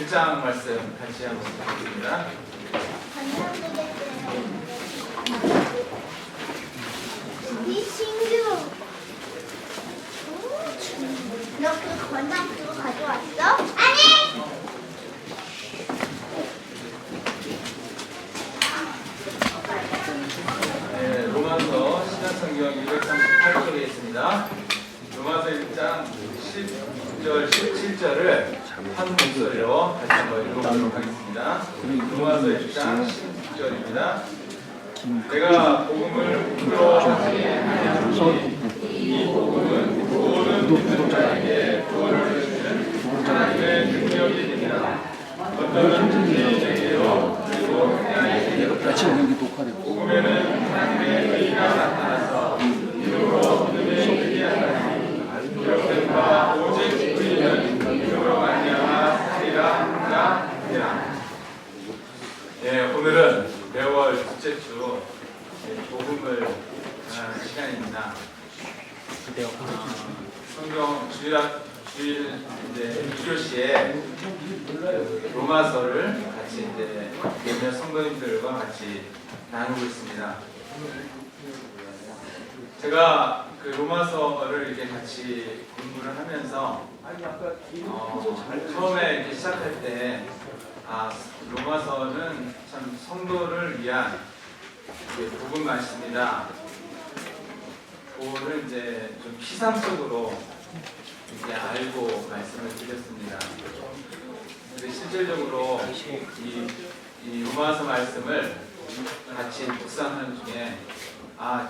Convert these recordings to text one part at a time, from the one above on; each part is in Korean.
1장 말씀 같이 한번 보겠습니다. 이신규, 너 그 건담 그거 가져왔어? 아니! 네, 로마서 신약성경 238쪽에 있습니다. 로마서 1장 10절, 17절을 한 목소리로 다시 한번 읽어보도록 하겠습니다. 로마서 1장 10절입니다. 내가 복음을 부끄러워하지 아니하노니 이 복음은 모든 믿는 구원을 주시는 하나님의 능력이 됩니다. 어떤 존재에게로 그리고 하나님에게로 복음에는 하나님의 의가 나타나서 이름으로 믿음에 이르게 하나니 이렇게가 오직 우리는 이름으로 말미암아 살리라 하니라. 네, 오늘은 매월 둘째 주 복음을 전하는 시간입니다. 성경 주일 이제 2교시에 로마서를 같이 이제 몇몇 성도님들과 같이 나누고 있습니다. 제가 그 로마서를 이렇게 같이 공부를 하면서 처음에 이렇게 시작할 때 로마서는 참 성도를 위한 복음 말씀이다. 그거를 이제 좀 피상적으로 이렇게 알고 말씀을 드렸습니다. 근데 실질적으로 이 로마서 말씀을 같이 묵상하는 중에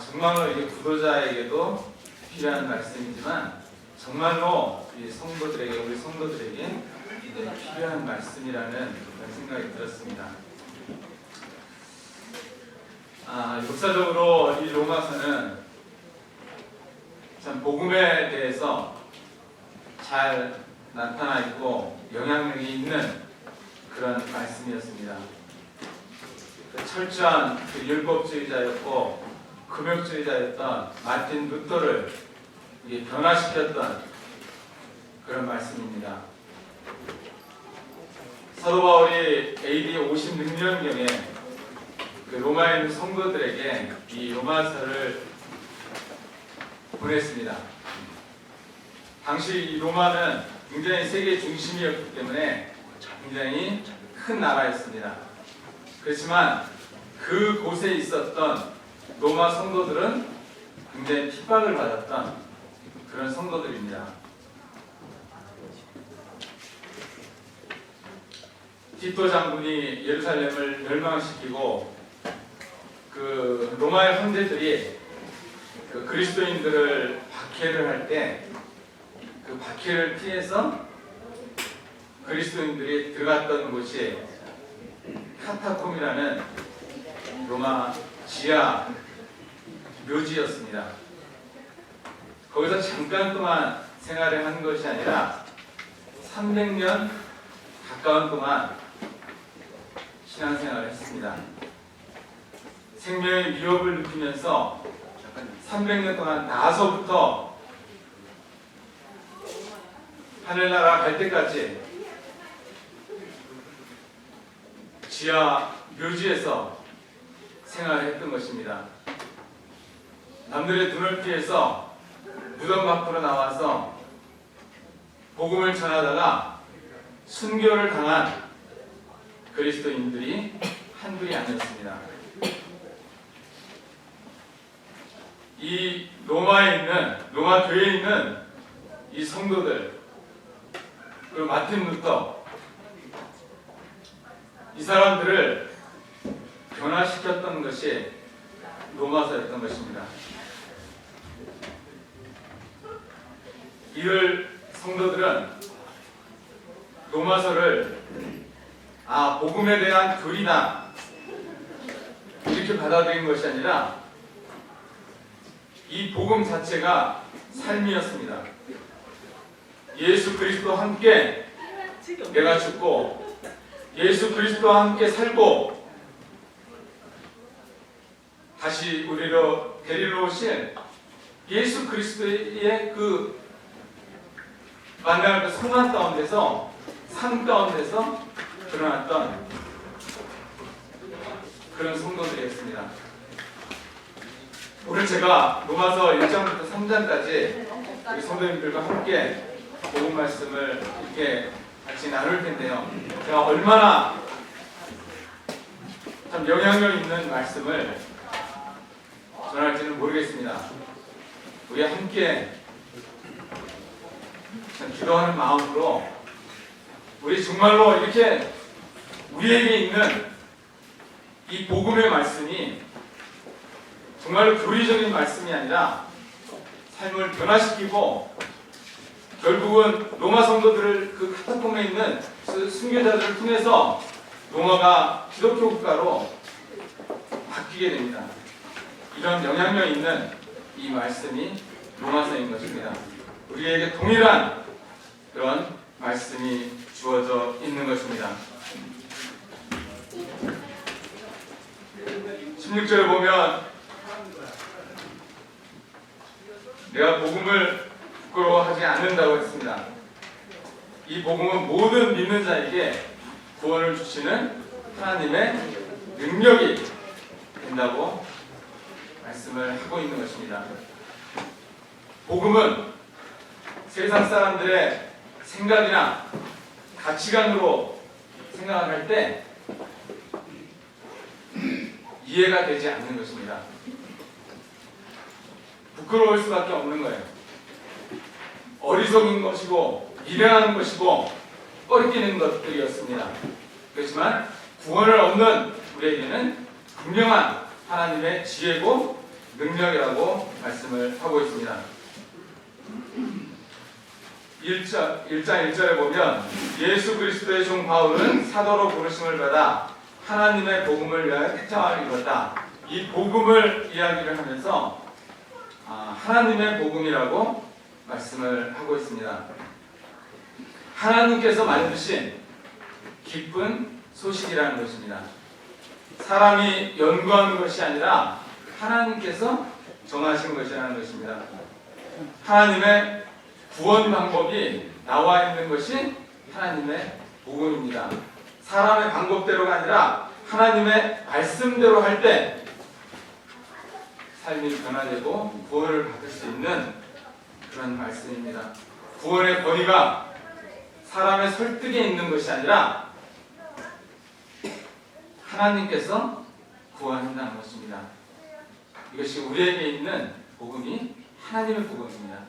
정말로 이게 구도자에게도 필요한 말씀이지만 정말로 이 성도들에게 우리 성도들에게 이제 필요한 말씀이라는 그런 생각이 들었습니다. 역사적으로 이 로마서는 참 복음에 대해서 잘 나타나 있고 영향력이 있는 그런 말씀이었습니다. 철저한 율법주의자였고 금욕주의자였던 마틴 루터를 변화시켰던 그런 말씀입니다. 사도 바울이 AD 56년경에 로마에 있는 성도들에게 이 로마서를 보냈습니다. 당시 이 로마는 굉장히 세계 중심이었기 때문에 굉장히 큰 나라였습니다. 그렇지만 그 곳에 있었던 로마 성도들은 굉장히 핍박을 받았던 그런 성도들입니다. 티토 장군이 예루살렘을 멸망시키고 그 로마의 황제들이 그 그리스도인들을 박해를 할 때 그 박해를 피해서 그리스도인들이 들어갔던 곳이 카타콤이라는 로마 지하 묘지였습니다. 거기서 잠깐 동안 생활을 한 것이 아니라 300년 가까운 동안 신앙생활을 했습니다. 생명의 위협을 느끼면서 300년 동안 나서부터 하늘나라 갈 때까지 지하 묘지에서 생활했던 것입니다. 남들의 눈을 피해서 무덤 밖으로 나와서 복음을 전하다가 순교를 당한 그리스도인들이 한둘이 아니었습니다. 이 로마 교회에 있는 이 성도들, 그리고 마틴 루터, 이 사람들을 변화시켰던 것이 로마서였던 것입니다. 이를 성도들은 로마서를 복음에 대한 교리다 이렇게 받아들인 것이 아니라 이 복음 자체가 삶이었습니다. 예수 그리스도와 함께 내가 죽고 예수 그리스도와 함께 살고 다시 우리로 데리러 오실 예수 그리스도의 그 만나는 그 소망 가운데서 삶 가운데서 드러났던 그런 성도들이었습니다. 오늘 제가 로마서 1장부터 3장까지 우리 성도님들과 함께 복음 말씀을 이렇게 같이 나눌 텐데요. 제가 얼마나 참 영향력 있는 말씀을 전할지는 모르겠습니다. 우리 함께 참 기도하는 마음으로 우리 정말로 이렇게 우리에게 있는 이 복음의 말씀이 정말로 교리적인 말씀이 아니라 삶을 변화시키고 결국은 로마 성도들을 그 카타콤에 있는 순교자들을 통해서 로마가 기독교 국가로 바뀌게 됩니다. 이런 영향력 있는 이 말씀이 로마서인 것입니다. 우리에게 동일한 그런 말씀이 주어져 있는 것입니다. 16절에 보면 내가 복음을 부끄러워하지 않는다고 했습니다. 이 복음은 모든 믿는 자에게 구원을 주시는 하나님의 능력이 된다고 말씀을 하고 있는 것입니다. 복음은 세상 사람들의 생각이나 가치관으로 생각을 할 때 이해가 되지 않는 것입니다. 부끄러울 수밖에 없는 거예요. 어리석인 것이고 미련한 것이고 꺼리끼는 것들이었습니다. 그렇지만 구원을 얻는 우리에게는 분명한 하나님의 지혜고 능력이라고 말씀을 하고 있습니다. 1장 1절에 보면 예수 그리스도의 종 바울은 사도로 부르심을 받아 하나님의 복음을 위하여 택정을 이뤘다. 이 복음을 이야기를 하면서 하나님의 복음이라고 말씀을 하고 있습니다. 하나님께서 만드신 기쁜 소식이라는 것입니다. 사람이 연구하는 것이 아니라 하나님께서 정하신 것이라는 것입니다. 하나님의 구원 방법이 나와 있는 것이 하나님의 복음입니다. 사람의 방법대로가 아니라 하나님의 말씀대로 할 때 삶이 변화되고 구원을 받을 수 있는 그런 말씀입니다. 구원의 권위가 사람의 설득에 있는 것이 아니라 하나님께서 구원한다는 것입니다. 이것이 우리에게 있는 복음이 하나님의 복음입니다.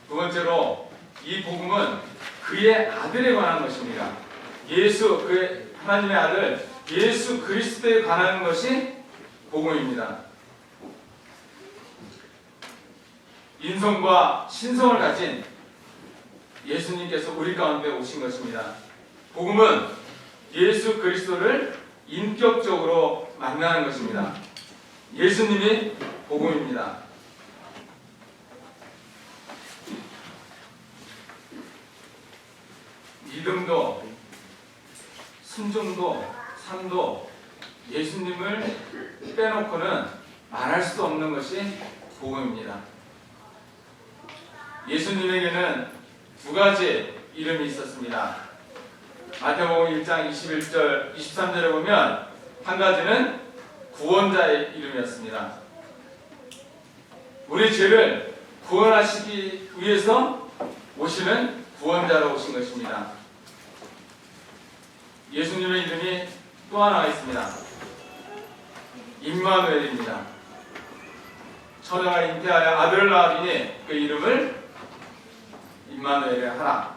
두 번째로 이 복음은 그의 아들에 관한 것입니다. 그의 하나님의 아들 예수 그리스도에 관한 것이 복음입니다. 인성과 신성을 가진 예수님께서 우리 가운데 오신 것입니다. 복음은 예수 그리스도를 인격적으로 만나는 것입니다. 예수님이 복음입니다. 믿음도 순종도 삶도 예수님을 빼놓고는 말할 수 없는 것이 복음입니다. 예수님에게는 두 가지 이름이 있었습니다. 마태복음 1장 21절 23절에 보면 한 가지는 구원자의 이름이었습니다. 우리 죄를 구원하시기 위해서 오시는 구원자로 오신 것입니다. 예수님의 이름이 또 하나가 있습니다. 임마누엘입니다. 처녀가 잉태하여 아들을 낳으니 그 이름을 임마누엘에 하라.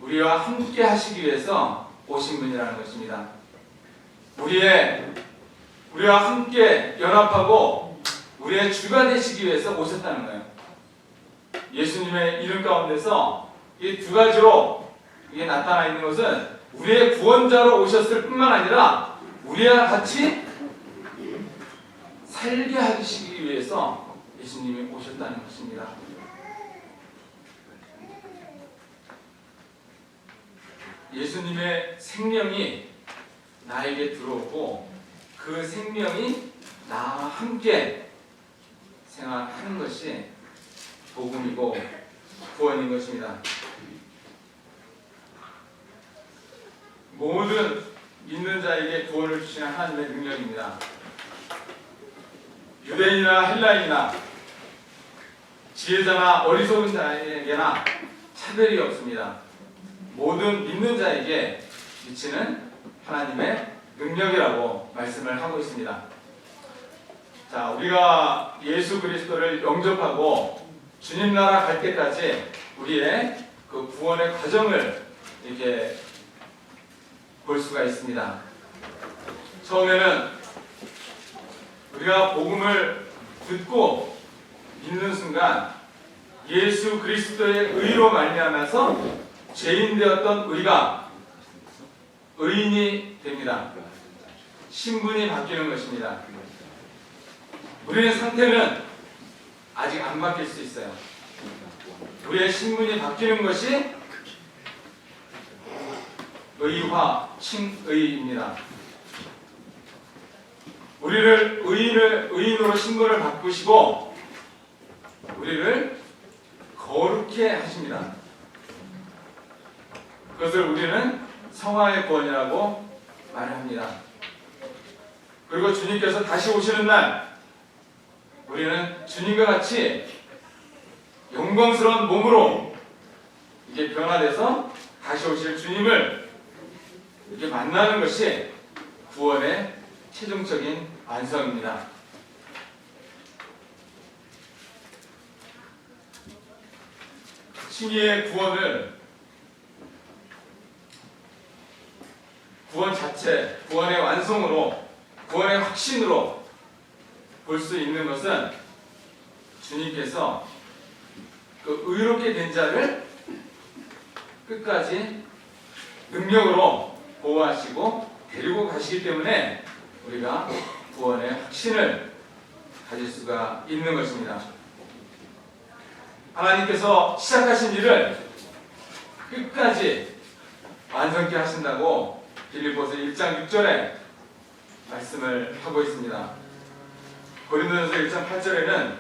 우리와 함께 하시기 위해서 오신 분이라는 것입니다. 우리와 함께 연합하고 우리의 주가 되시기 위해서 오셨다는 거예요. 예수님의 이름 가운데서 이 두 가지로 이게 나타나 있는 것은 우리의 구원자로 오셨을 뿐만 아니라 우리와 같이 살게 하시기 위해서 예수님이 오셨다는 것입니다. 예수님의 생명이 나에게 들어오고 그 생명이 나와 함께 생활하는 것이 복음이고 구원인 것입니다. 모든 믿는 자에게 구원을 주시는 하나님의 능력입니다. 유대인이나 헬라인이나 지혜자나 어리석은 자에게나 차별이 없습니다. 모든 믿는 자에게 미치는 하나님의 능력이라고 말씀을 하고 있습니다. 자, 우리가 예수 그리스도를 영접하고 주님 나라 갈 때까지 우리의 그 구원의 과정을 이렇게 볼 수가 있습니다. 처음에는 우리가 복음을 듣고 믿는 순간 예수 그리스도의 의로 말미암아서 죄인 되었던 우리가 의인이 됩니다. 신분이 바뀌는 것입니다. 우리의 상태는 아직 안 바뀔 수 있어요. 우리의 신분이 바뀌는 것이 의화, 칭의입니다. 우리를 의인으로 신분을 바꾸시고 우리를 거룩해 하십니다. 그것을 우리는 성화의 구원이라고 말합니다. 그리고 주님께서 다시 오시는 날 우리는 주님과 같이 영광스러운 몸으로 이게 변화돼서 다시 오실 주님을 이렇게 만나는 것이 구원의 최종적인 완성입니다. 칭의의 구원 자체, 구원의 완성으로, 구원의 확신으로 볼 수 있는 것은 주님께서 그 의롭게 된 자를 끝까지 능력으로 보호하시고 데리고 가시기 때문에 우리가 구원의 확신을 가질 수가 있는 것입니다. 하나님께서 시작하신 일을 끝까지 완성케 하신다고 빌립보서 1장 6절에 말씀을 하고 있습니다. 고린도전서 1장 8절에는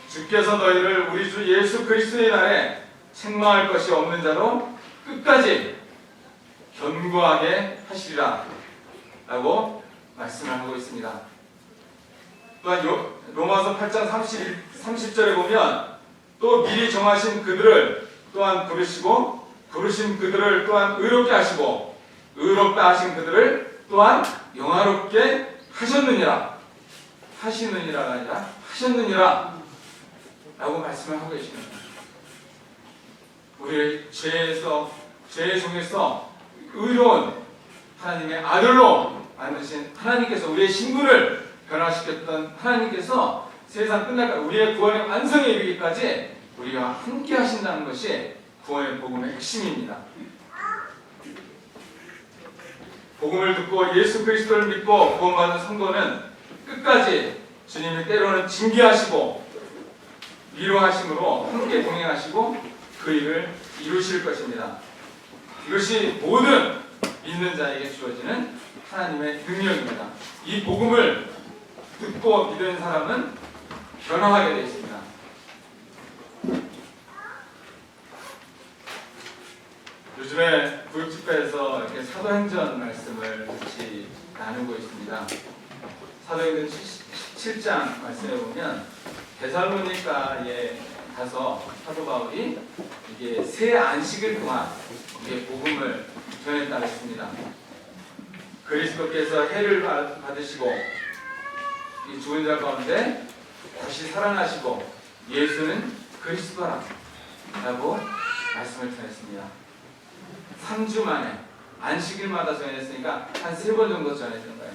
주께서 너희를 우리 주 예수 그리스도의 날에 책망할 것이 없는 자로 끝까지 견고하게 하시리라 라고 말씀을 하고 있습니다. 또한 로마서 8장 30절에 보면 또 미리 정하신 그들을 또한 부르시고 부르신 그들을 또한 의롭게 하시고 의롭다 하신 그들을 또한 영화롭게 하셨느니라. 하시느니라가 아니라 하셨느니라 라고 말씀을 하고 계십니다. 우리의 죄의 중에서 의로운 하나님의 아들로 만드신 하나님께서 우리의 신분을 변화시켰던 하나님께서 세상 끝날까 우리의 구원의 완성에 이르기까지 우리와 함께 하신다는 것이 구원의 복음의 핵심입니다. 복음을 듣고 예수 그리스도를 믿고 구원받은 성도는 끝까지 주님이 때로는 징계하시고 위로하심으로 함께 동행하시고 그 일을 이루실 것입니다. 이것이 모든 믿는 자에게 주어지는 하나님의 능력입니다. 이 복음을 듣고 믿는 사람은 변화하게 되어 있습니다. 요즘에 구육집회에서 이렇게 사도행전 말씀을 같이 나누고 있습니다. 사도행전 17장 말씀에 보면 데살로니가에 가서 사도 바울이 이게 새 안식일 동안 이게 복음을 전했다고 했습니다. 그리스도께서 해를 받으시고 이 죽은 자 가운데 다시 살아나시고 예수는 그리스도라 라고 말씀을 전했습니다. 3주 만에 안식일마다 전했으니까 한 3번 정도 전했던 거예요.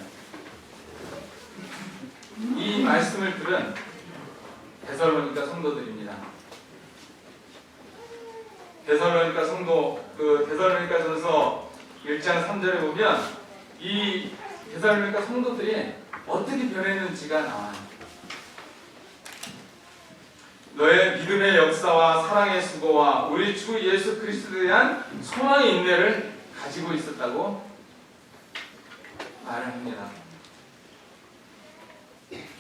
이 말씀을 들은 데살로니가 성도들입니다. 데살로니가전서 1장 3절에 보면 이 데살로니가 성도들이 어떻게 변했는지가 나와요. 너의 믿음의 역사와 사랑의 수고와 우리 주 예수 그리스도에 대한 소망의 인내를 가지고 있었다고 말을 합니다.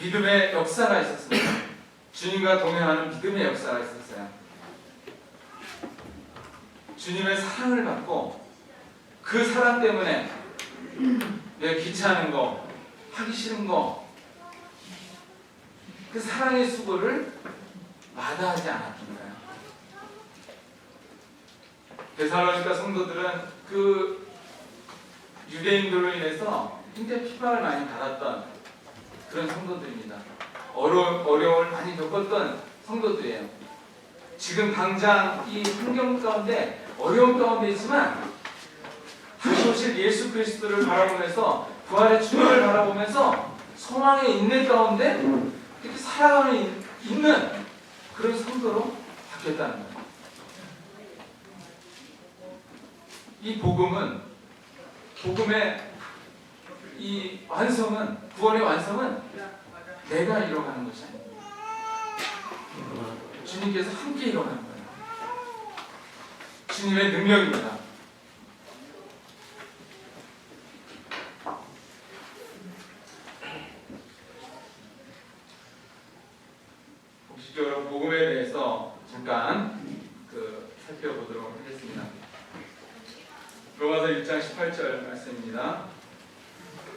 믿음의 역사가 있었습니다. 주님과 동행하는 믿음의 역사가 있었어요. 주님의 사랑을 받고 그 사람 때문에 내가 귀찮은 거, 하기 싫은 거, 그 사랑의 수고를 마다하지 않았던 거예요. 데살로니가 성도들은 그 유대인들로 인해서 굉장히 핍박을 많이 받았던 그런 성도들입니다. 어려움을 많이 겪었던 성도들이에요. 지금 당장 이 환경 가운데 어려움 가운데 있지만 다시 오실 예수 그리스도를 바라보면서 부활의 주님을 바라보면서 소망의 인내 가운데 이렇게 살아가는 있는 그런 성도로 바뀌었다는 거예요. 이 복음의 이 완성은, 구원의 완성은 내가 이뤄가는 것이 아닙니다. 주님께서 함께 이뤄가는 거예요. 주님의 능력입니다. 공식적으로 복음에 대해서 잠깐 살펴보도록 하겠습니다. 로마서 1장 18절 말씀입니다.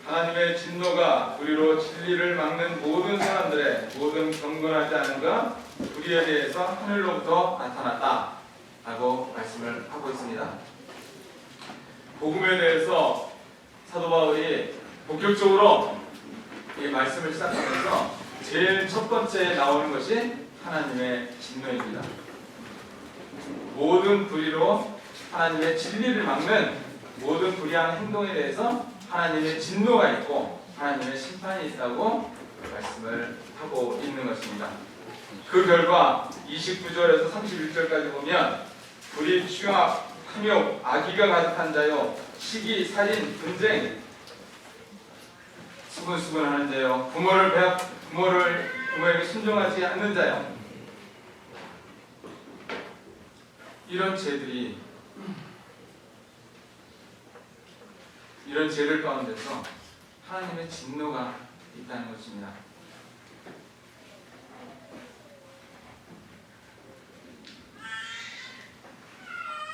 하나님의 진노가 우리로 진리를 막는 모든 사람들의 모든 경건하지 않은가 우리에 대해서 하늘로부터 나타났다 라고 말씀을 하고 있습니다. 복음에 대해서 사도 바울이 본격적으로 이 말씀을 시작하면서 제일 첫 번째 나오는 것이 하나님의 진노입니다. 모든 불의로 하나님의 진리를 막는 모든 불의한 행동에 대해서 하나님의 진노가 있고 하나님의 심판이 있다고 말씀을 하고 있는 것입니다. 그 결과 29절에서 31절까지 보면 불의, 취악, 탐욕, 악의가 가득한 자요, 시기, 살인, 분쟁, 수근수근하는 자요, 부모에게 순종하지 않는 자요. 이런 죄들 가운데서 하나님의 진노가 있다는 것입니다.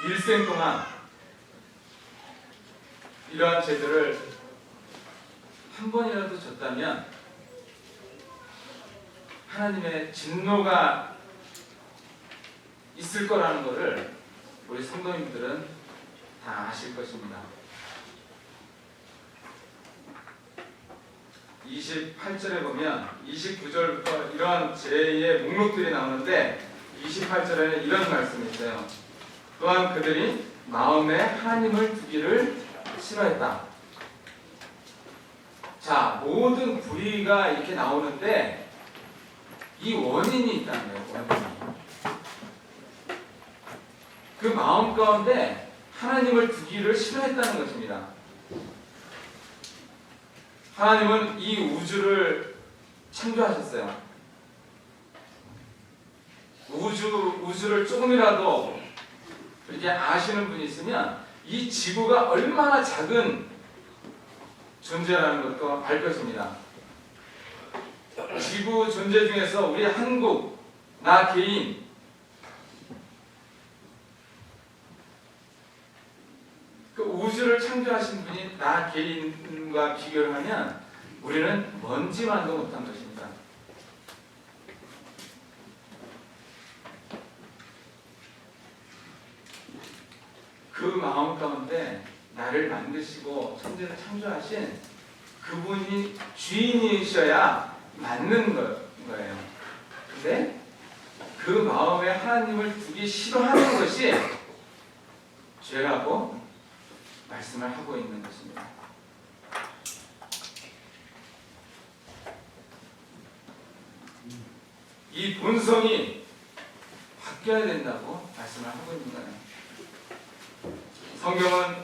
일생 동안 이러한 죄들을 한 번이라도 졌다면 하나님의 진노가 있을 거라는 것을 우리 성도님들은 다 아실 것입니다. 28절에 보면 29절부터 이러한 죄의 목록들이 나오는데 28절에는 이런 말씀이 있어요. 또한 그들이 마음에 하나님을 두기를 싫어했다. 자, 모든 불의가 이렇게 나오는데 이 원인이 있다는 거예요. 원인이. 그 마음 가운데 하나님을 두기를 싫어했다는 것입니다. 하나님은 이 우주를 창조하셨어요. 우주를 조금이라도 이렇게 아시는 분이 있으면 이 지구가 얼마나 작은 존재라는 것도 알 것입니다. 지구 존재 중에서 우리 한국, 나 개인, 그 우주를 창조하신 분이 나 개인과 비교를 하면 우리는 먼지만도 못한 것입니다. 그 마음 가운데 나를 만드시고 천지를 창조하신 그분이 주인이셔야 맞는 거예요. 근데 그 마음에 하나님을 두기 싫어하는 것이 죄라고 말씀을 하고 있는 것입니다. 이 본성이 바뀌어야 된다고 말씀을 하고 있는 거예요. 성경은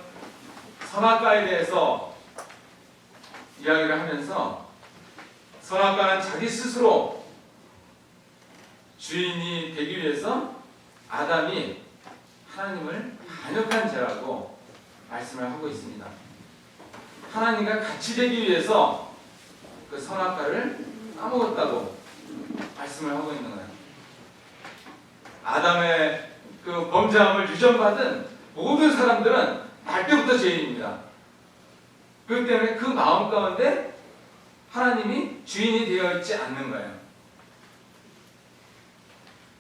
선악과에 대해서 이야기를 하면서 선악과는 자기 스스로 주인이 되기 위해서 아담이 하나님을 반역한 죄라고 말씀을 하고 있습니다. 하나님과 같이 되기 위해서 그 선악과를 까먹었다고 말씀을 하고 있는 거예요. 아담의 그 범죄함을 유전받은 모든 사람들은 날 때부터 죄인입니다. 그렇기 때문에 그 마음 가운데 하나님이 주인이 되어 있지 않는 거예요.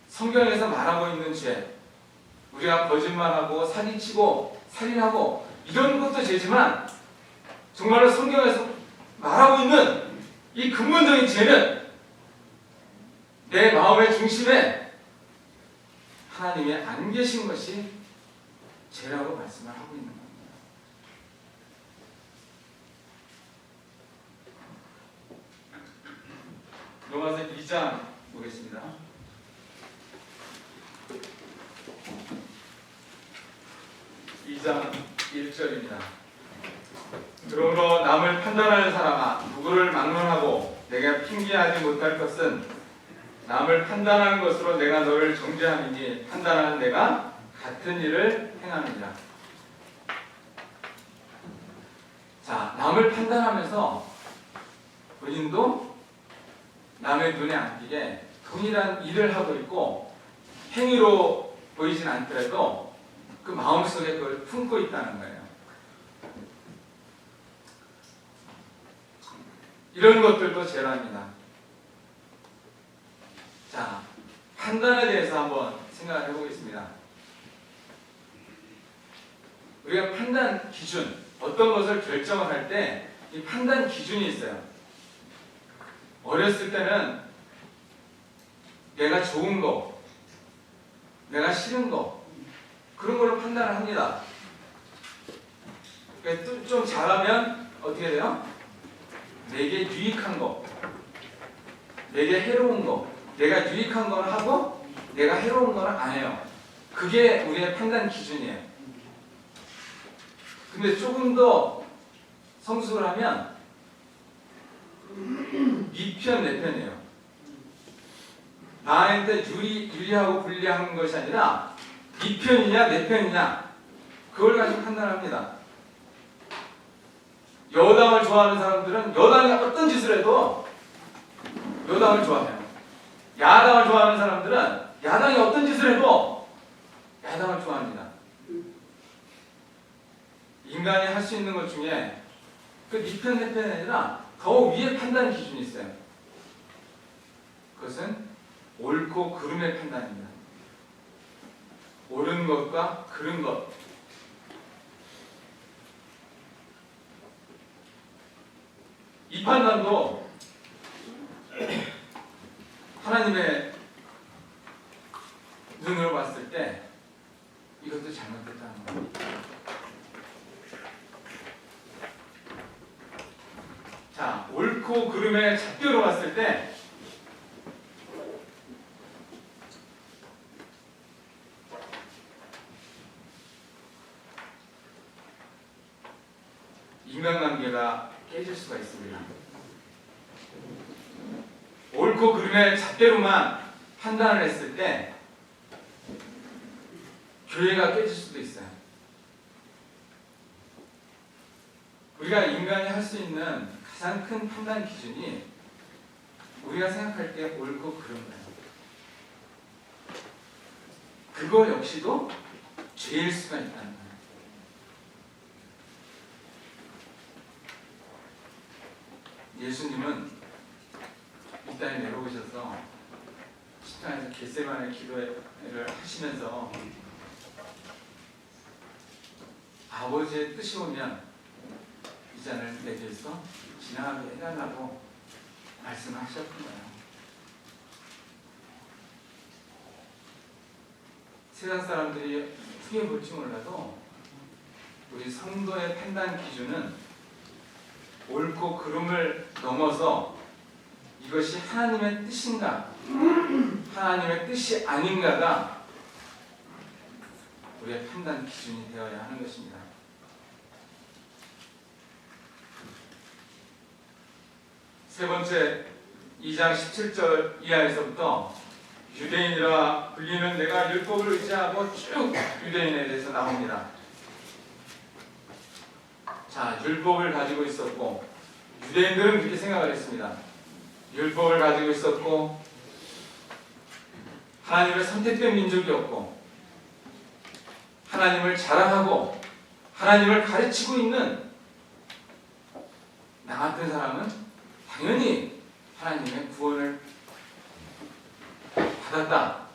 성경에서 말하고 있는 죄, 우리가 거짓말하고 사기치고 살인하고 이런 것도 죄지만 정말로 성경에서 말하고 있는 이 근본적인 죄는 내 마음의 중심에 하나님이 안 계신 것이 죄라고 말씀을 하고 있는 겁니다. 로마서 2장 보겠습니다. 2장 1절입니다. 그러므로 남을 판단하는 사람아 누구를 막론하고 내가 핑계하지 못할 것은 남을 판단하는 것으로 내가 너를 정죄함이니 판단하는 내가 같은 일을 행하느니라. 자, 남을 판단하면서 본인도 남의 눈에 안 띄게 동일한 일을 하고 있고 행위로 보이진 않더라도 그 마음속에 그걸 품고 있다는 거예요. 이런 것들도 죄랍니다. 자, 판단에 대해서 한번 생각을 해보겠습니다. 우리가 판단 기준, 어떤 것을 결정을 할 때 이 판단 기준이 있어요. 어렸을 때는 내가 좋은 거, 내가 싫은 거 그런 걸로 판단을 합니다. 좀 잘하면 어떻게 돼요? 내게 유익한 거, 내게 해로운 거, 내가 유익한 거는 하고 내가 해로운 거는 안 해요. 그게 우리의 판단 기준이에요. 근데 조금 더 성숙을 하면 네 편, 내 편이에요. 나한테 유리하고 불리한 것이 아니라 네 편이냐 내 편이냐 그걸 가지고 판단합니다. 여당을 좋아하는 사람들은 여당이 어떤 짓을 해도 여당을 좋아해요. 야당을 좋아하는 사람들은 야당이 어떤 짓을 해도 야당을 좋아합니다. 인간이 할 수 있는 것 중에 그 네 편, 내 편이 아니라 더 위에 판단 기준이 있어요. 그것은 옳고 그름의 판단입니다. 옳은 것과 그른 것. 이 판단도 하나님의 눈으로 봤을 때 이것도 잘못됐다는 겁니다. 자, 옳고 그름의 잣대로 봤을 때 인간관계가 깨질 수가 있습니다. 옳고 그름의 잣대로만 판단을 했을 때 교회가 깨질 수도 있어요. 우리가 인간이 할 수 있는 가장 큰 판단 기준이 우리가 생각할 때 옳고 그른 거예요. 그거 역시도 죄일 수가 있다는 거예요. 예수님은 이 땅에 내려오셔서 십자가에서 겟세마네 기도를 하시면서 아버지의 뜻이 오면 이 잔을 내게서 지나가게 해달라고 말씀하셨던 거예요. 세상 사람들이 크게 볼지 몰라도 우리 성도의 판단 기준은 옳고 그름을 넘어서 이것이 하나님의 뜻인가 하나님의 뜻이 아닌가가 우리의 판단 기준이 되어야 하는 것입니다. 세 번째 2장 17절 이하에서부터 유대인이라 불리는 내가 율법을 의지하고 쭉 유대인에 대해서 나옵니다. 자, 율법을 가지고 있었고 유대인들은 그렇게 생각을 했습니다. 율법을 가지고 있었고 하나님의 선택된 민족이었고 하나님을 자랑하고 하나님을 가르치고 있는 나 같은 사람은 당연히 하나님의 구원을 받았다.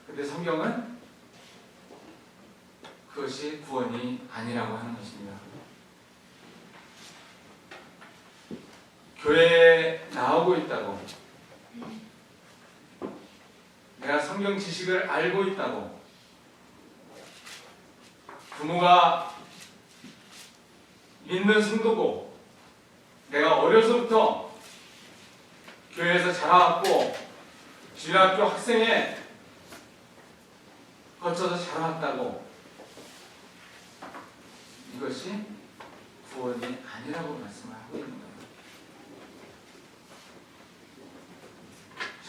근데 성경은 그것이 구원이 아니라고 하는 것입니다. 교회에 나오고 있다고, 내가 성경 지식을 알고 있다고, 부모가 믿는 성도고, 내가 어려서부터 교회에서 자라왔고 주일학교 학생회 거쳐서 자라왔다고, 이것이 구원이 아니라고 말씀을 하고 있는 거예요.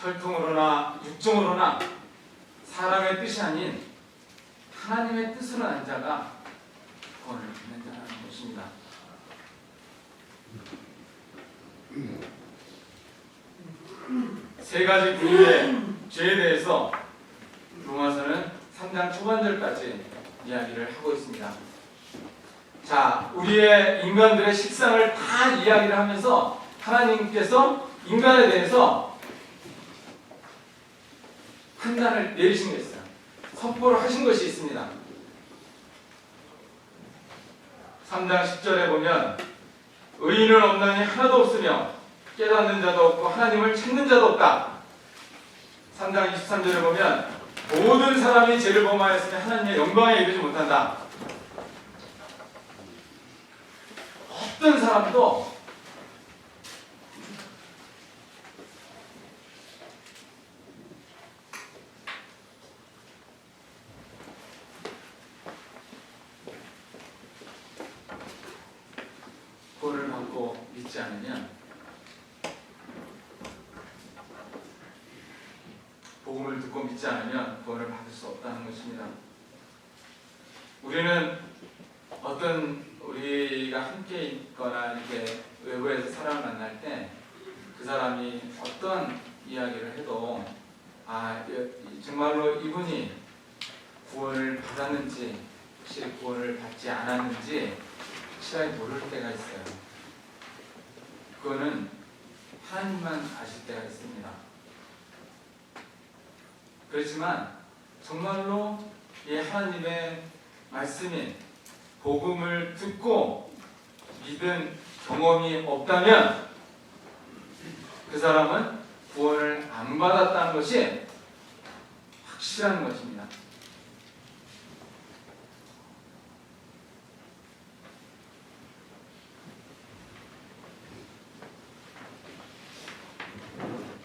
혈통으로나 육종으로나 사람의 뜻이 아닌 하나님의 뜻으로 난 자가 구원을 받는 자라는 것입니다. 세 가지 부류의 죄에 대해서 로마서는 3장 초반절까지 이야기를 하고 있습니다. 자, 우리의 인간들의 식상을 다 이야기를 하면서 하나님께서 인간에 대해서 판단을 내리신 게 있어요. 선포를 하신 것이 있습니다. 3장 10절에 보면 의인은 없나니 하나도 없으며 깨닫는 자도 없고 하나님을 찾는 자도 없다. 3장 23절에 보면 모든 사람이 죄를 범하였으며 하나님의 영광에 이르지 못한다. 어떤 사람도 구원을 받고 믿지 않으면, 복음을 듣고 믿지 않으면 구원을 받을 수 없다는 것입니다. 우리는 우리가 함께 있거나 이렇게 외부에서 사람을 만날 때 그 사람이 어떤 이야기를 해도 정말로 이분이 구원을 받았는지 확실히 구원을 받지 않았는지 확실하게 모를 때가 있어요. 그거는 하나님만 아실 때가 있습니다. 그렇지만 정말로 이 하나님의 말씀인 복음을 듣고 믿은 경험이 없다면 그 사람은 구원을 안 받았다는 것이 확실한 것입니다.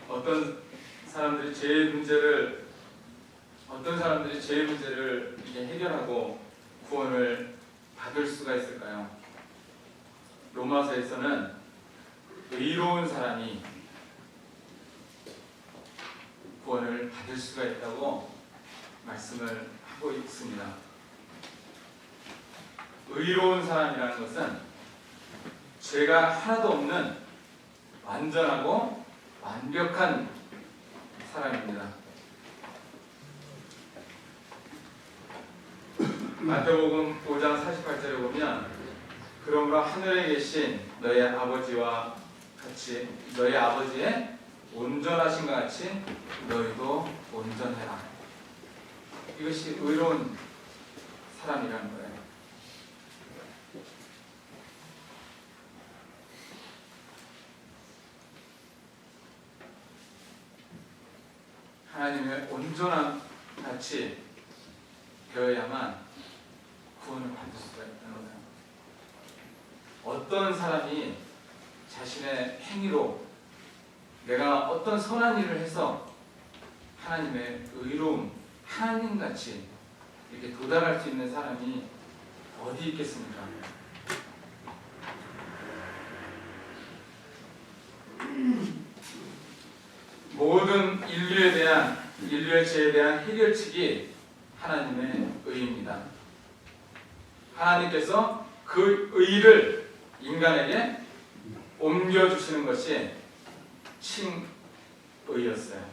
어떤 사람들이 죄의 문제를 이렇게 해결하고 구원을 받을 수가 있을까요? 로마서에서는 의로운 사람이 구원을 받을 수가 있다고 말씀을 하고 있습니다. 의로운 사람이라는 것은 죄가 하나도 없는 완전하고 완벽한 사람입니다. 마태복음 5장 48절에 보면 그러므로 하늘에 계신 너희 아버지와 같이 너희 아버지의 온전하신과 같이 너희도 온전해라. 이것이 의로운 사람이라는 거예요. 하나님의 온전함 같이 되어야만 구원을 받을 수가 있다는 거예요. 어떤 사람이 자신의 행위로 내가 어떤 선한 일을 해서 하나님의 의로움, 하나님같이 이렇게 도달할 수 있는 사람이 어디 있겠습니까? 모든 인류의 죄에 대한 해결책이 하나님의 의입니다. 하나님께서 그 의를 인간에게 옮겨주시는 것이 칭의였어요.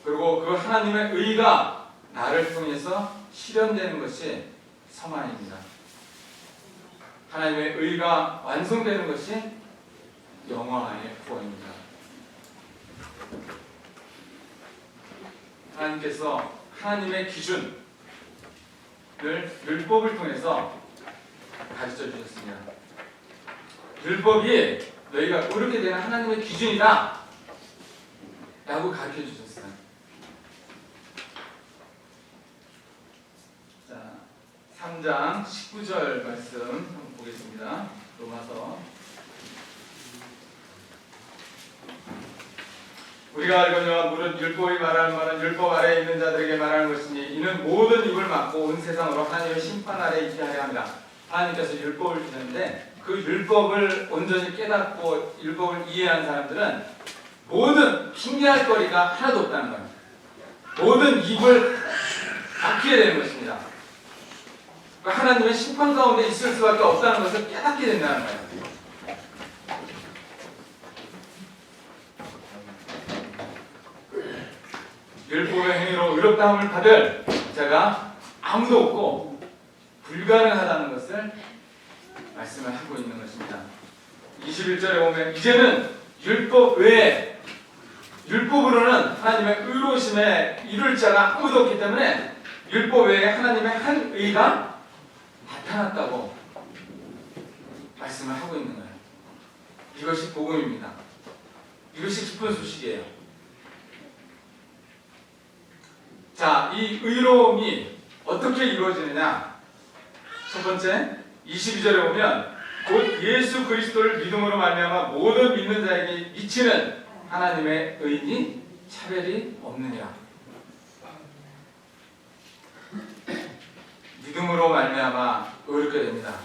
그리고 그 하나님의 의가 나를 통해서 실현되는 것이 성화입니다. 하나님의 의가 완성되는 것이 영화의 구원입니다. 하나님께서 하나님의 기준을 율법을 통해서 가르쳐 주셨습니다. 율법이 너희가 의롭게 되는 하나님의 기준이다 라고 가르쳐 주셨어요. 자, 3장 19절 말씀 한번 보겠습니다. 로마서. 우리가 알거니와 무릇 율법이 말하는 말은 율법 아래에 있는 자들에게 말하는 것이니 이는 모든 입을 막고 온 세상으로 하나님의 심판 아래에 있게 하려 합니다. 하나님께서 율법을 주셨는데 그 율법을 온전히 깨닫고 율법을 이해한 사람들은 모든 핑계할 거리가 하나도 없다는 거예요. 모든 입을 막히게 되는 것입니다. 그러니까 하나님의 심판 가운데 있을 수밖에 없다는 것을 깨닫게 된다는 거예요. 율법의 행위로 의롭다함을 받을 자가 아무도 없고 불가능하다는 것을 말씀을 하고 있는 것입니다. 21절에 보면 이제는 율법 외에 율법으로는 하나님의 의로우심에 이룰 자가 아무도 없기 때문에 율법 외에 하나님의 한 의가 나타났다고 말씀을 하고 있는 거예요. 이것이 복음입니다. 이것이 기쁜 소식이에요. 자, 이 의로움이 어떻게 이루어지느냐? 첫 번째, 22절에 보면 곧 예수 그리스도를 믿음으로 말미암아 모든 믿는 자에게 미치는 하나님의 의인이 차별이 없느니라. 믿음으로 말미암아 의롭게 됩니다.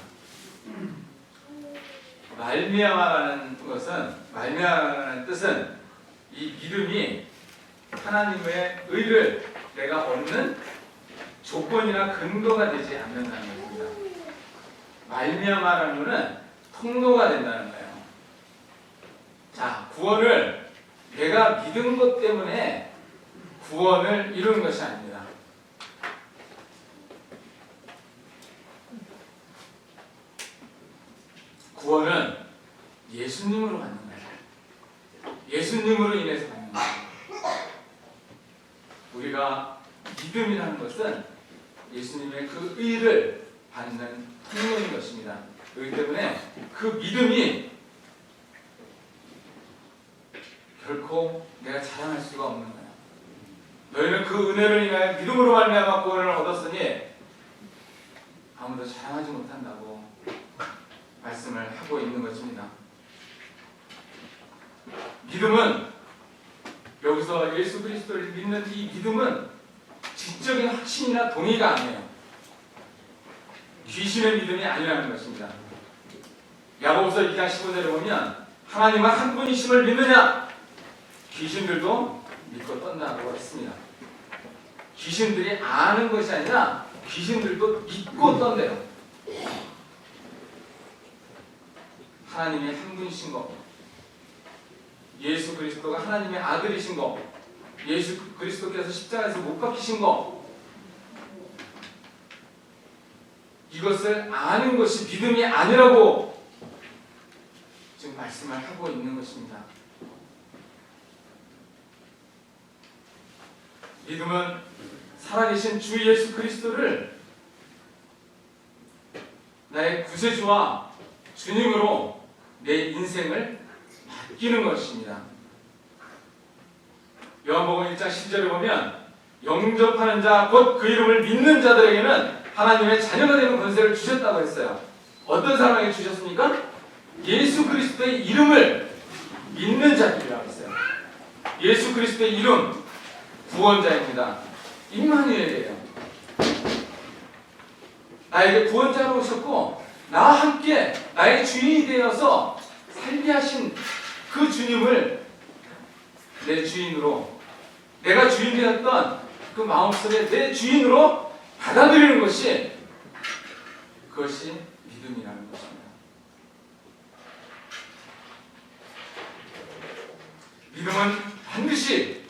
말미암아라는 것은, 말미암아라는 뜻은 이 믿음이 하나님의 의를 내가 얻는 조건이나 근거가 되지 않는다는 것입니다. 말미암아라는 것은 통로가 된다는 거예요. 자, 구원을 내가 믿은 것 때문에 구원을 이루는 것이 아닙니다. 구원은 예수님으로 받는 거예요. 예수님으로 인해서 받는 거예요. 우리가 믿음이라는 것은 예수님의 그 의를 받는 통로인 것입니다. 그렇기 때문에 그 믿음이 결코 내가 자랑할 수가 없는 거예요. 너희는 그 은혜를 인하여 믿음으로 말미암아 구원을 얻었으니 아무도 자랑하지 못한다고 말씀을 하고 있는 것입니다. 믿음은, 여기서 예수 그리스도를 믿는 이 믿음은 지적인 확신이나 동의가 아니에요. 귀신의 믿음이 아니라는 것입니다. 야고보서 2장 15절에 보면 하나님은 한 분이심을 믿느냐? 귀신들도 믿고 떤다고 했습니다. 귀신들이 아는 것이 아니라 귀신들도 믿고 떤대요. 하나님의 한 분이신 것, 예수 그리스도가 하나님의 아들이신 것, 예수 그리스도께서 십자가에서 못 박히신 것, 이것을 아는 것이 믿음이 아니라고 지금 말씀을 하고 있는 것입니다. 믿음은 살아계신 주 예수 그리스도를 나의 구세주와 주님으로 내 인생을 맡기는 것입니다. 요한복음 1장 10절에 보면 영접하는 자 곧 그 이름을 믿는 자들에게는 하나님의 자녀가 되는 권세를 주셨다고 했어요. 어떤 사람에게 주셨습니까? 예수 그리스도의 이름을 믿는 자들이라고 했어요. 예수 그리스도의 이름, 구원자입니다. 임마누엘이에요. 나에게 구원자로 오셨고 나와 함께 나의 주인이 되어서 살게 하신 그 주님을 내 주인으로, 내가 주인 되었던 그 마음속에 내 주인으로 받아들이는 것이, 그것이 믿음이라는 것입니다. 믿음은 반드시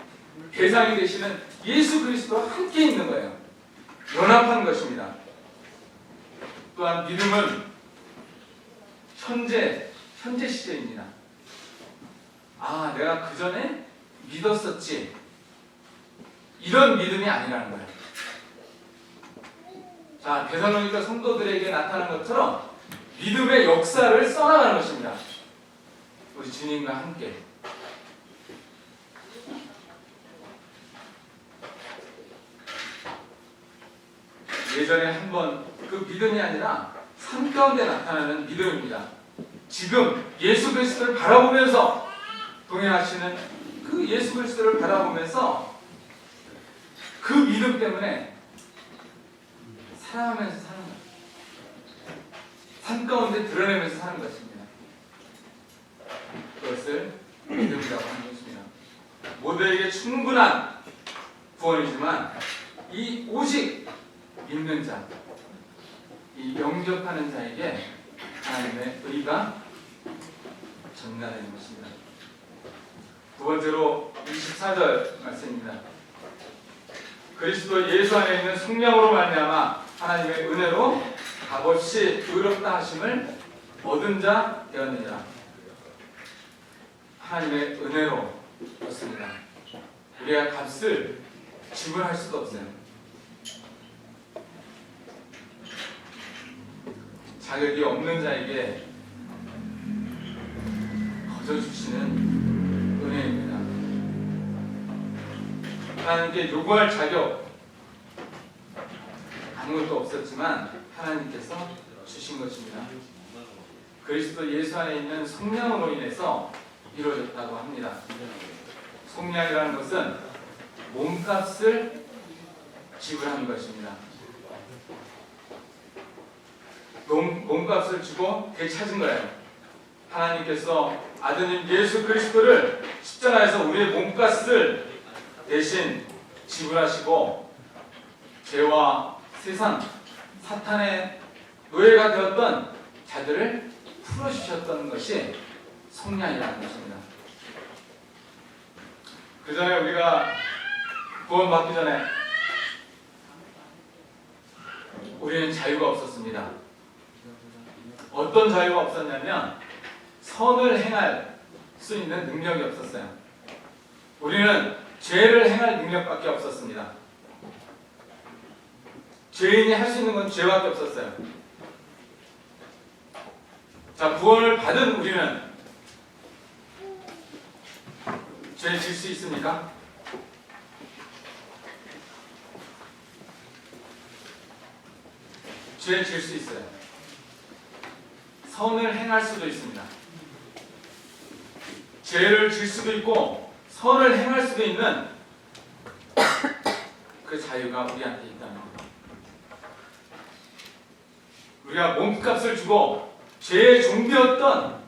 대상이 되시는 예수 그리스도와 함께 있는 거예요. 연합한 것입니다. 또한 믿음은 현재 시제입니다. 아, 내가 그 전에 믿었었지. 이런 믿음이 아니라는 거예요. 자, 데살로니가 성도들에게 나타난 것처럼 믿음의 역사를 써나가는 것입니다. 우리 주님과 함께. 예전에 한번 그 믿음이 아니라 삶 가운데 나타나는 믿음입니다. 지금 예수 그리스도를 바라보면서 동행하시는 그 예수 그리스도를 바라보면서 그 믿음 때문에 살아가면서 사는 것, 삶 가운데 드러내면서 사는 것입니다. 그것을 믿음이라고 하는 것입니다. 모두에게 충분한 구원이지만 이 오직 믿는 자, 이 영접하는 자에게 하나님의 의가 전가되는 것입니다. 두 번째로 24절 말씀입니다. 그리스도 예수 안에 있는 성령으로 말미암아 하나님의 은혜로 값없이 의롭다 하심을 얻은 자 되었느니라. 하나님의 은혜로 얻습니다. 우리가 값을 지불할 수도 없어요. 자격이 없는 자에게 거저 주시는 은혜입니다. 하나님께 요구할 자격 아무것도 없었지만 하나님께서 주신 것입니다. 그리스도 예수 안에 있는 성령으로 인해서 이루어졌다고 합니다. 성령이라는 것은 몸값을 지불하는 것입니다. 몸값을 주고 되찾은 거예요. 하나님께서 아드님 예수 그리스도를 십자가에서 우리의 몸값을 대신 지불하시고 죄와 세상, 사탄의 노예가 되었던 자들을 풀어주셨던 것이 성량이라는 것입니다. 그 전에 우리가 구원받기 전에 우리는 자유가 없었습니다. 어떤 자유가 없었냐면 선을 행할 수 있는 능력이 없었어요. 우리는 죄를 행할 능력밖에 없었습니다. 죄인이 할 수 있는 건 죄밖에 없었어요. 자, 구원을 받은 우리는 죄 질 수 있습니까? 죄 질 수 있어요. 선을 행할 수도 있습니다. 죄를 질 수도 있고 선을 행할 수도 있는 그 자유가 우리한테 있다는 겁니다. 우리가 몸값을 주고 죄의 종되었던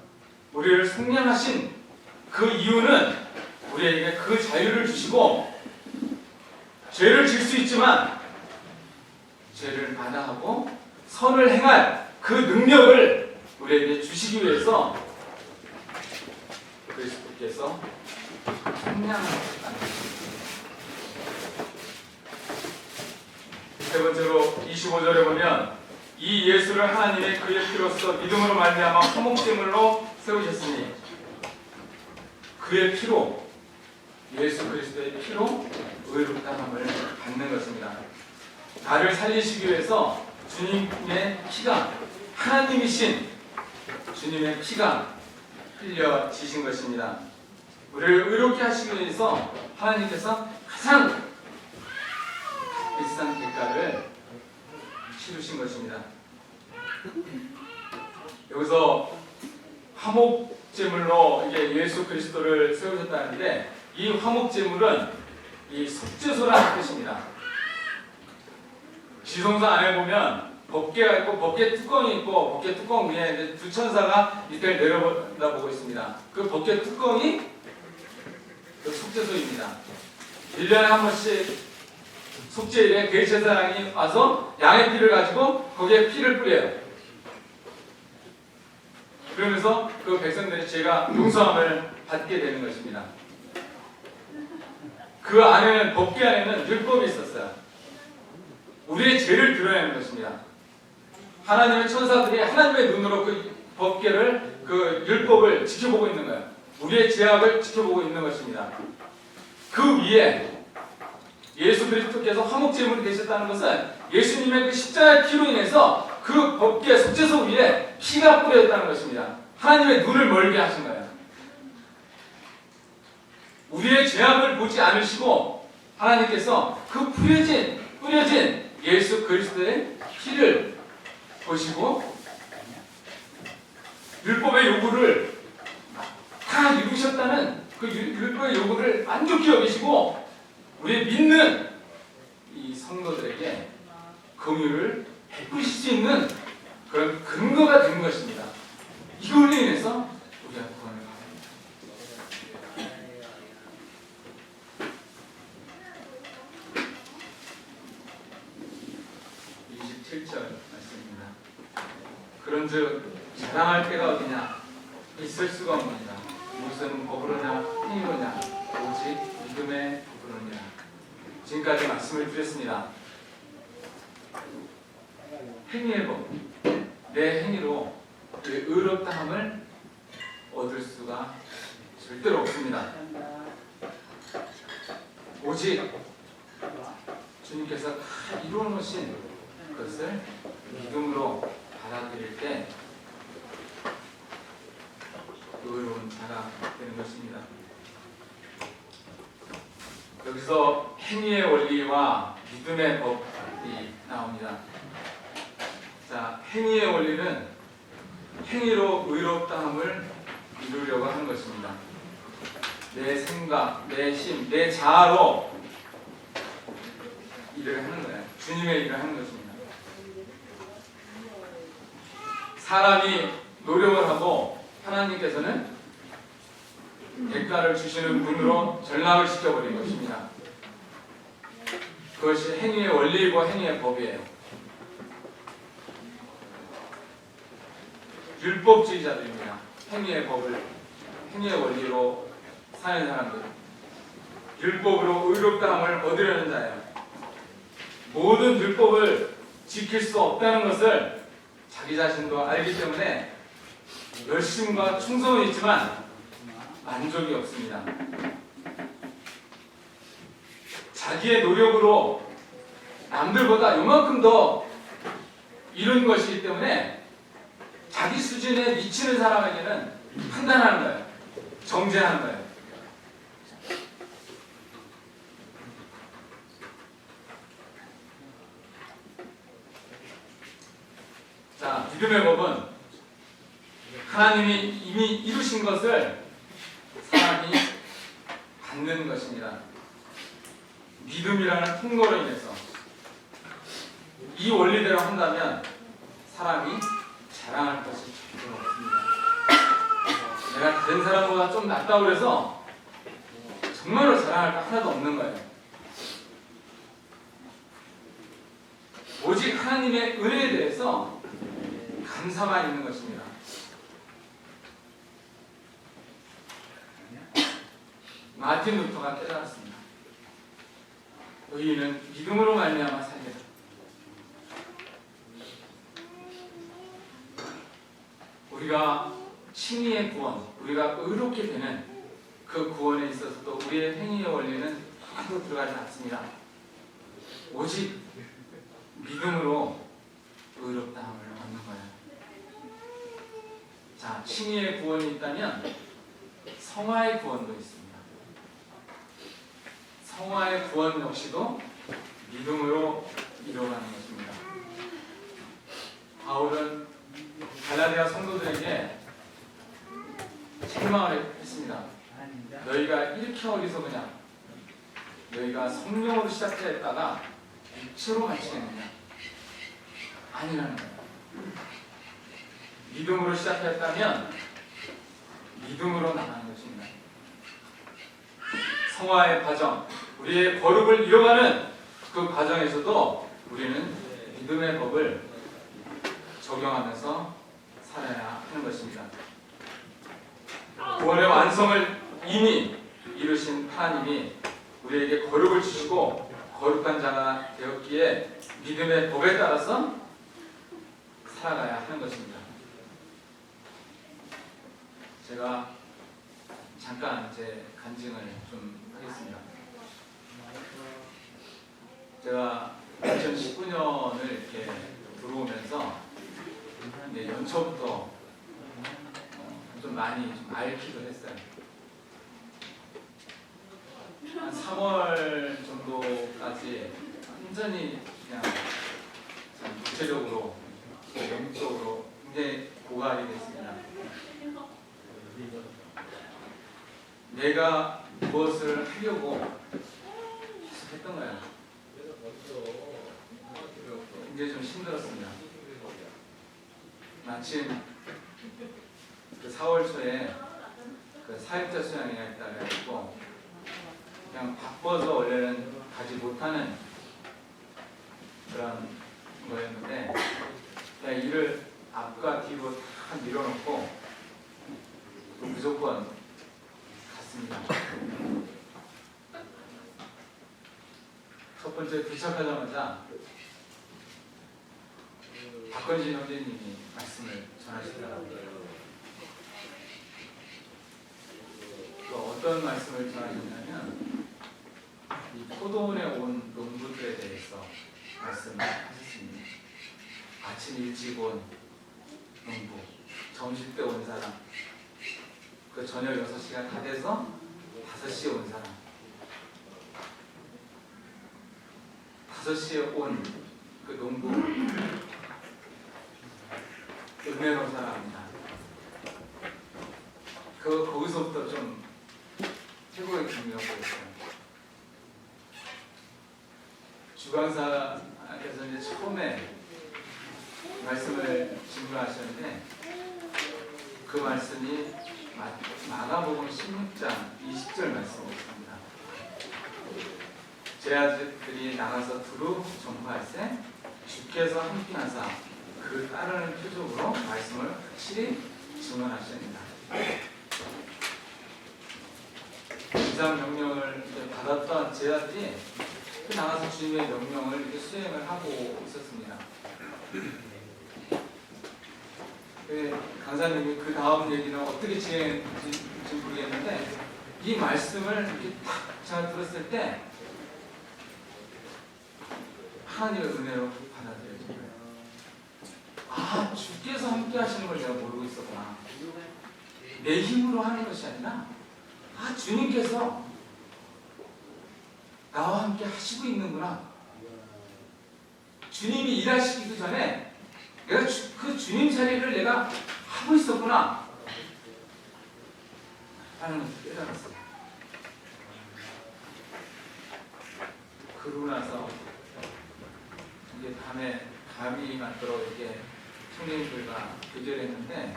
우리를 속량하신 그 이유는 우리에게 그 자유를 주시고 죄를 질 수 있지만 죄를 마다하고 선을 행할 그 능력을 우리에게 주시기 위해서 그리스도께서 속량하셨다는 것입니다. 세 번째로 25절에 보면 이 예수를 하나님의 그의 피로써 믿음으로 말미암아 화목제물로 세우셨으니 그의 피로 예수 그리스도의 피로 의롭다함을 받는 것입니다. 나를 살리시기 위해서 주님의 피가 하나님이신 주님의 피가 흘려지신 것입니다. 우리를 의롭게 하시기 위해서 하나님께서 가장 비싼 대가를 치르신 것입니다. 여기서 화목제물로 이제 예수 그리스도를 세우셨다는데 이 화목제물은 이 속죄소라는 뜻입니다. 지성소 안에 보면 법궤가 있고 법궤 뚜껑이 있고 법궤 뚜껑 위에 이제 두 천사가 밑을 내려다보고 있습니다. 그 법궤 뚜껑이 그 속죄소입니다. 1년에 한 번씩 속죄일에 대제사장이 와서 양의 피를 가지고 거기에 피를 뿌려요. 그러면서 그 백성들의 죄가 용서함을 받게 되는 것입니다. 그 안에는 법궤 안에는 율법이 있었어요. 우리의 죄를 드러내는 것입니다. 하나님의 천사들이 하나님의 눈으로 그 법궤를, 그 율법을 지켜보고 있는 거예요. 우리의 죄악을 지켜보고 있는 것입니다. 그 위에 예수 그리스도께서 화목제물이 되셨다는 것은 예수님의 그 십자가의 피로 인해서 그 법궤 속죄소 위에 피가 뿌려졌다는 것입니다. 하나님의 눈을 멀게 하신 거예요. 우리의 죄악을 보지 않으시고 하나님께서 그 뿌려진 예수 그리스도의 피를 보시고 율법의 요구를 다 이루셨다는 그 율법의 요구를 만족히 여기시고 우리 믿는 이 성도들에게 긍휼을 베푸실 수 있는 그런 근거가 된 것입니다. 이걸로 인해서 우리가 구원을 받습니다. 27절 말씀입니다. 그런즉 자랑할 때가 어디냐? 있을 수가 없느니라. 무슨 법으로냐 행위로냐 오직 믿음의 법으로니라. 지금까지 말씀을 드렸습니다. 행위의 법, 내 행위로 그 의롭다함을 얻을 수가 절대로 없습니다. 오직 주님께서 다 이루어 놓으신 것을 믿음으로 받아들일 때 의로운 자가 되는 것입니다. 여기서 행위의 원리와 믿음의 법이 나옵니다. 자, 행위의 원리는 행위로 의롭다함을 이루려고 하는 것입니다. 내 생각, 내 힘, 내 자아로 일을 하는 거예요. 주님의 일을 하는 것입니다. 사람이 노력을 하고 하나님께서는 대가를 주시는 분으로 전락을 시켜버린 것입니다. 그것이 행위의 원리이고 행위의 법이에요. 율법주의자들입니다. 행위의 법을, 행위의 원리로 사는 사람들. 율법으로 의롭다함을 얻으려는 자예요. 모든 율법을 지킬 수 없다는 것을 자기 자신도 알기 때문에 열심과 충성은 있지만 만족이 없습니다. 자기의 노력으로 남들보다 요만큼 더 이룬 것이기 때문에 자기 수준에 미치는 사람에게는 판단하는 거예요. 정죄하는 거예요. 자, 믿음의 법은 하나님이 이미 이루신 것을 사람이 받는 것입니다. 믿음이라는 통로로 인해서 이 원리대로 한다면 사람이 자랑할 것이 전혀 없습니다. 내가 다른 사람보다 좀 낫다고 그래서 정말로 자랑할 거 하나도 없는 거예요. 오직 하나님의 은혜에 대해서 감사만 있는 것입니다. 마틴 루터가 깨달았습니다. 의인은 믿음으로 말미암아 살리라. 우리가 칭의의 구원, 우리가 의롭게 되는 그 구원에 있어서도 우리의 행위의 원리는 하나도 들어가지 않습니다. 오직 믿음으로 의롭다함을 얻는 거예요. 자, 칭의의 구원이 있다면 성화의 구원도 있습니다. 성화의 구원 역시도 믿음으로 이루어가는 것입니다. 바울은 갈라디아 성도들에게 책망을 했습니다. 너희가 이렇게 어리석으냐? 너희가 성령으로 시작했다가 육체로 마치겠느냐? 아니라는 거예요. 믿음으로 시작했다면 믿음으로 나가는 것입니다. 성화의 과정, 우리의 거룩을 이뤄가는 그 과정에서도 우리는 믿음의 법을 적용하면서 살아야 하는 것입니다. 구원의 완성을 이미 이루신 하나님이 우리에게 거룩을 주시고 거룩한 자가 되었기에 믿음의 법에 따라서 살아가야 하는 것입니다. 제가 잠깐 제 간증을 좀 하겠습니다. 제가 2019년을 이렇게 들어오면서 이제 연초부터 좀 많이 좀 앓기도 했어요. 한 3월 정도까지 완전히 그냥 참 구체적으로 영적으로 굉장히 고갈이 됐습니다. 내가 무엇을 하려고 계속 했던 거야. 굉장히 좀 힘들었습니다. 마침 그 4월 초에 그 사역자 수양회가 있다 그래가지고 그냥 바빠서 원래는 가지 못하는 그런 거였는데 그냥 일을 앞과 뒤로 다 밀어놓고 무조건 갔습니다. 첫 번째 도착하자마자 박건진 형제님이 말씀을 전하시더라고요. 어떤 말씀을 전하셨냐면 이 포도원에 온 농부들에 대해서 말씀을 하셨습니다. 아침 일찍 온 농부, 점심 때 온 사람, 그 저녁 6시가 다 돼서 5시에 온 사람, 5시에 온 그 농부, 은혜로운 사람입니다. 거기서부터 좀 최고의 기분이라고 했어요. 주관사께서 이제 처음에 말씀을 질문하셨는데 그 말씀이 마가복음 16장 20절 말씀이었습니다. 제 아들들이 나가서 두루 전파할세 주께서 함께하사 그 따르는 표적으로 말씀을 확실히 증언하십니다. 이상 명령을 이제 받았던 제 아들이 나가서 주님의 명령을 이렇게 수행을 하고 있었습니다. 강사님이 그 다음 얘기는 어떻게 진행할지 모르겠는데 이 말씀을 이렇게 딱 잘 들었을 때 하나님의 은혜로 받아들여진 거예요. 아, 주께서 함께 하시는 걸 내가 모르고 있었구나. 내 힘으로 하는 것이 아니라 아, 주님께서 나와 함께 하시고 있는구나. 주님이 일하시기도 전에 내가 그 주님 자리를 내가 하고 있었구나 하는 것을 깨달았어요. 그러고 나서 이게 밤에 감히 맞도록 이렇게 청년들과 교제를 했는데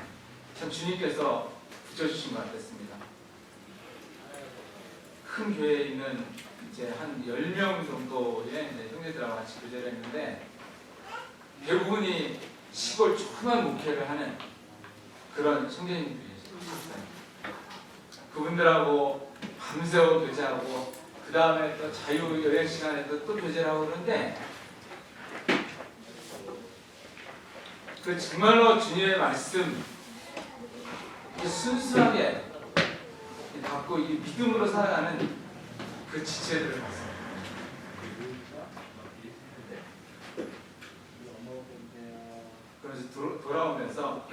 참 주님께서 붙여주신 것 같았습니다. 큰 교회에 있는 이제 한 10명 정도의 형제들하고 같이 교제를 했는데 대부분이 시골 조그만 목회를 하는 그런 청년님들이었어요. 그분들하고 밤새워 교제하고 그 다음에 또 자유 여행 시간에도 또 교제를 하고 그러는데 그 정말로 주님의 말씀 순수하게 받고 이 믿음으로 살아가는 그 지체들을 봤어요. 그래서 돌아오면서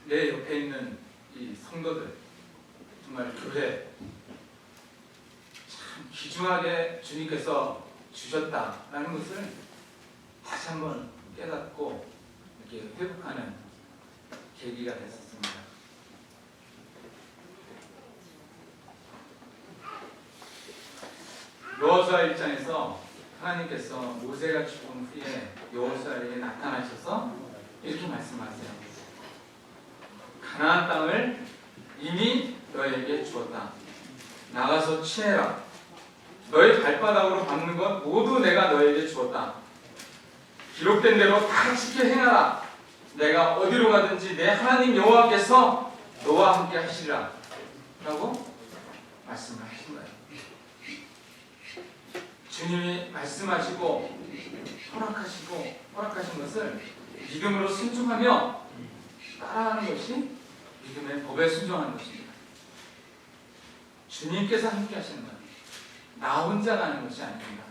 내 옆에 있는 이 성도들 정말 교회 참 귀중하게 주님께서 주셨다라는 것을 다시 한번 깨닫고 이렇게 회복하는 계기가 됐었습니다. 여호수아 1장에서 하나님께서 모세가 죽은 후에 여호수아에게 나타나셔서 이렇게 말씀하세요. 가나안 땅을 이미 너에게 주었다. 나가서 취해라. 너의 발바닥으로 밟는 것 모두 내가 너에게 주었다. 기록된 대로 다 지켜 행하라. 내가 어디로 가든지 내 하나님 여호와께서 너와 함께 하시리라 라고 말씀을 하신 거예요. 주님이 말씀하시고 허락하신 것을 믿음으로 순종하며 따라가는 것이 믿음의 법에 순종하는 것입니다. 주님께서 함께 하시는 거예요. 나 혼자 가는 것이 아닙니다.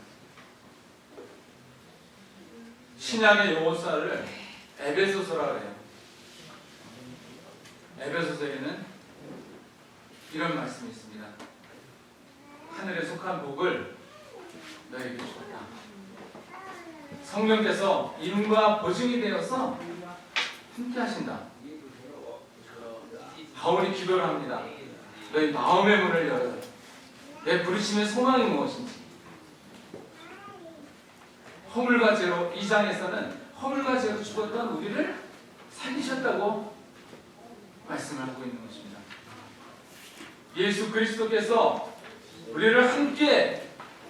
신약의 용어사를 에베소서라고 해요. 에베소서에는 이런 말씀이 있습니다. 하늘에 속한 복을 너에게 주었다. 성령께서 인과 보증이 되어서 함께 하신다. 바울이 기도를 합니다. 너희 마음의 문을 열어라. 내 부르심의 소망이 무엇인지. 허물과 죄로 2장에서는 허물과 죄로 죽었던 우리를 살리셨다고 말씀을 하고 있는 것입니다. 예수 그리스도께서 우리를 함께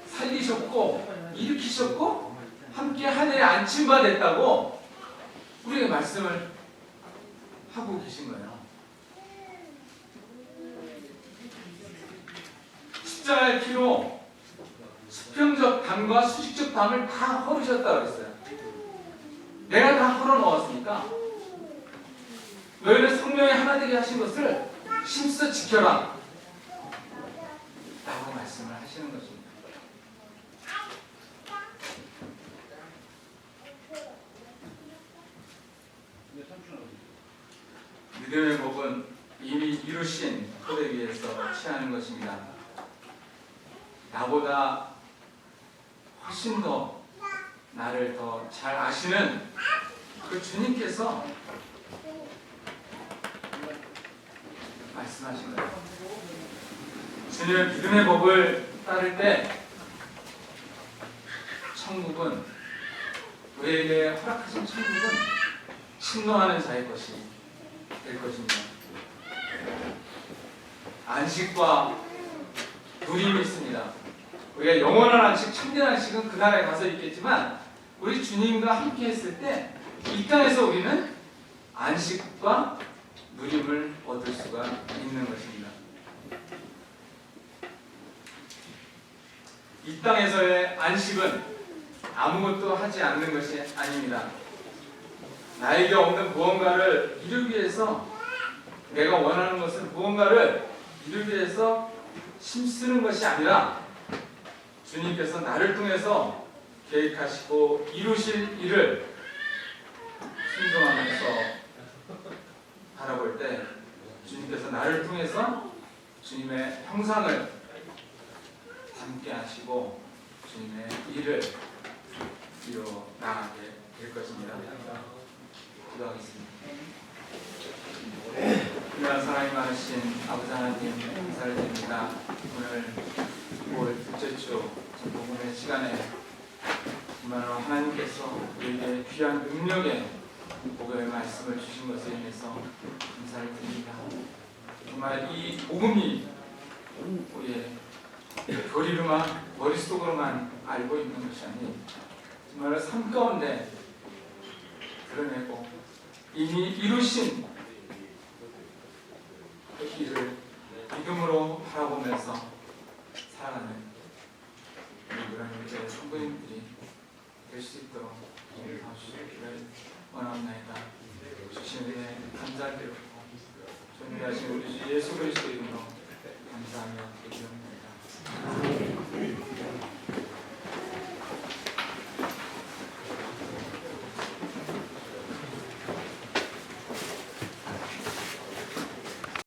살리셨고 일으키셨고 함께 하늘에 앉힌 바 됐다고 우리에게 말씀을 하고 계신 거예요. 십자가의 피로 수평적 담과 수직적 담을 다 헐으셨다고 했어요. 내가 다 헐어 넣었으니까 너희는 성령의 하나 되게 하신 것을 힘써 지켜라 라고 말씀을 하시는 것입니다. 믿음의 법은 이미 이루신 토대 위에서 취하는 것입니다. 나보다 훨씬 더 나를 더 잘 아시는 그 주님께서 말씀하신 거예요. 주님의 믿음의 법을 따를 때 천국은 우리에게 허락하신 천국은 침노하는 자의 것이 될 것입니다. 안식과 누림이 있습니다. 우리가 영원한 안식, 참된 안식은 그 나라에 가서 있겠지만 우리 주님과 함께 했을 때 이 땅에서 우리는 안식과 누림을 얻을 수가 있는 것입니다. 이 땅에서의 안식은 아무것도 하지 않는 것이 아닙니다. 나에게 없는 무언가를 이루기 위해서 내가 원하는 것을 무언가를 이루기 위해서 힘쓰는 것이 아니라 주님께서 나를 통해서 계획하시고 이루실 일을 순종하면서 바라볼 때 주님께서 나를 통해서 주님의 형상을 함께 하시고 주님의 일을 이루어 나가게 될 것입니다. 기도하겠습니다. 귀한 사랑이 많으신 아버지 하나님 감사를 드립니다. 오늘 9월 둘째 주 복음의 시간에 정말로 하나님께서 우리에게 귀한 능력의 복음의 말씀을 주신 것에 인해서 감사를 드립니다. 정말 이 복음이 우리의 교리로만 머릿속으로만 알고 있는 것이 아닌 정말 삶 가운데 드러내고 이미 이루신 그 길을 믿음으로 바라보면서 살아가는 우리 하나님의 성도님들이 될 수 있도록 도와주시기를 원합니다. 주신 은혜 감사드리고 존귀하신 우리 주 예수 그리스도 이름으로 감사하며 기도합니다.